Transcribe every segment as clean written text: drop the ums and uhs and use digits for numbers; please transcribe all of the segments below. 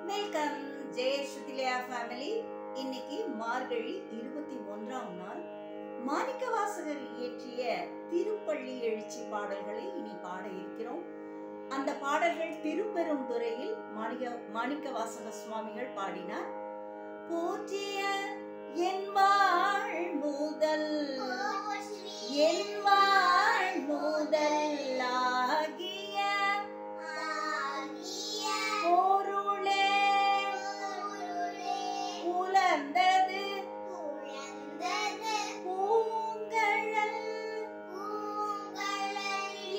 Welcome ஜெய சுதிலயா family. இன்னைக்கு மார்கழி 21ஆம் நாள். மாணிக்கவாசகர் இயற்றிய திருப்பள்ளி எழுச்சி பாடல்களை இனி பாட இருக்கிறோம். அந்த பாடல்கள் திருப்பெருந்துறையில் மாணிக்கவாசக சுவாமிகள் பாடினார். போற்றிய என் வாழ் முதல் என் வாழ் முதல் ஆகிய பொருளே உலர்ந்தது பூங்கழல்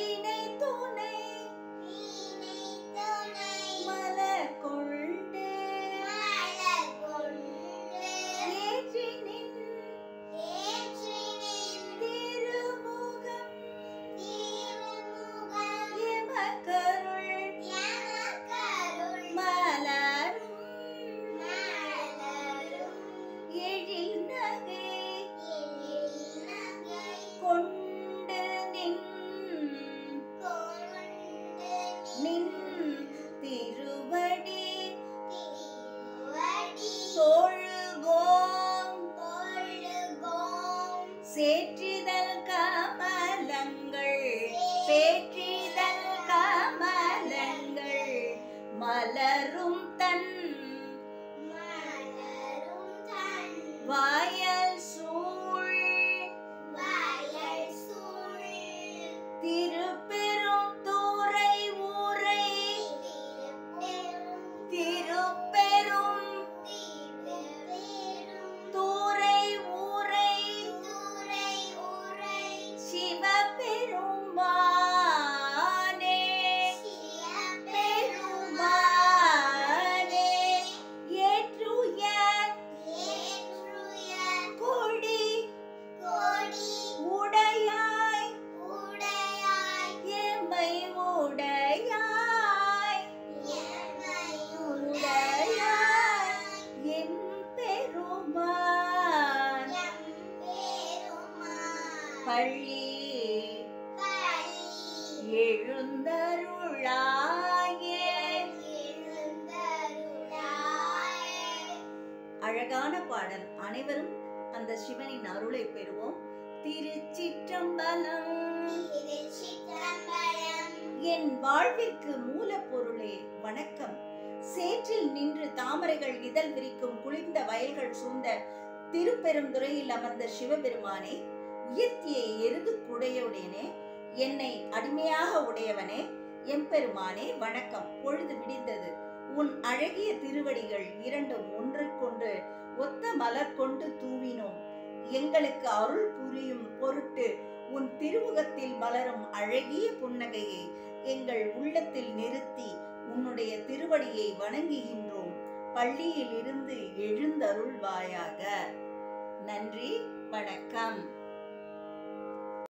இணை துணை மலர் கொண்டு ஏற்றினின் திருமுகம் எமக்கருள் மலரும் எழில் நகை கொண்டு நின் திருவடி தொழுகோம் சேற்றிதழ் கமலங்கள் பேற்றிதழ் கமலங்கள் மலரும் தன் வயல் சூழ் திருப்பெரும் துறை ஊரை திருப்பெரும் துறை ஊரை சிவபெருமானே பெருமானே ஏற்றுய கொடி உடையாய் எமை உடையாய் எம் பெருமான் பள்ளி எழுந்தருளாயே. அழகான பாடல். அனைவரும் அந்த சிவனின் அருளை பெறுவோம். திருச்சிற்றம்பலம். என் வாழ்விற்கு மூலப்பொருளே வணக்கம். சேற்றில் நின்று தாமரைகள் இதழ் விரிக்கும் குளிர்ந்த வயல்கள் சூழ்ந்த திருப்பெருந்துறையில் அமர்ந்த சிவபெருமானே, உயர்த்திய எருது குடையுடனே என்னை அடிமையாக உடையவனே, எம்பெருமானே வணக்கம். பொழுது விடிந்தது. உன் அழகிய திருவடிகள் இரண்டும் ஒன்றுக்கொன்று ஒத்த மலர் கொண்டு தூவினோம். எங்களுக்கு அருள் புரியும் பொருட்டு உன் திருமுகத்தில் மலரும் அழகிய புன்னகையை எங்கள் உள்ளத்தில் நிறுத்தி உன்னுடைய திருவடியை வணங்குகின்றோம். பள்ளியில் இருந்து எழுந்தருள்வாயாக. நன்றி, வணக்கம்.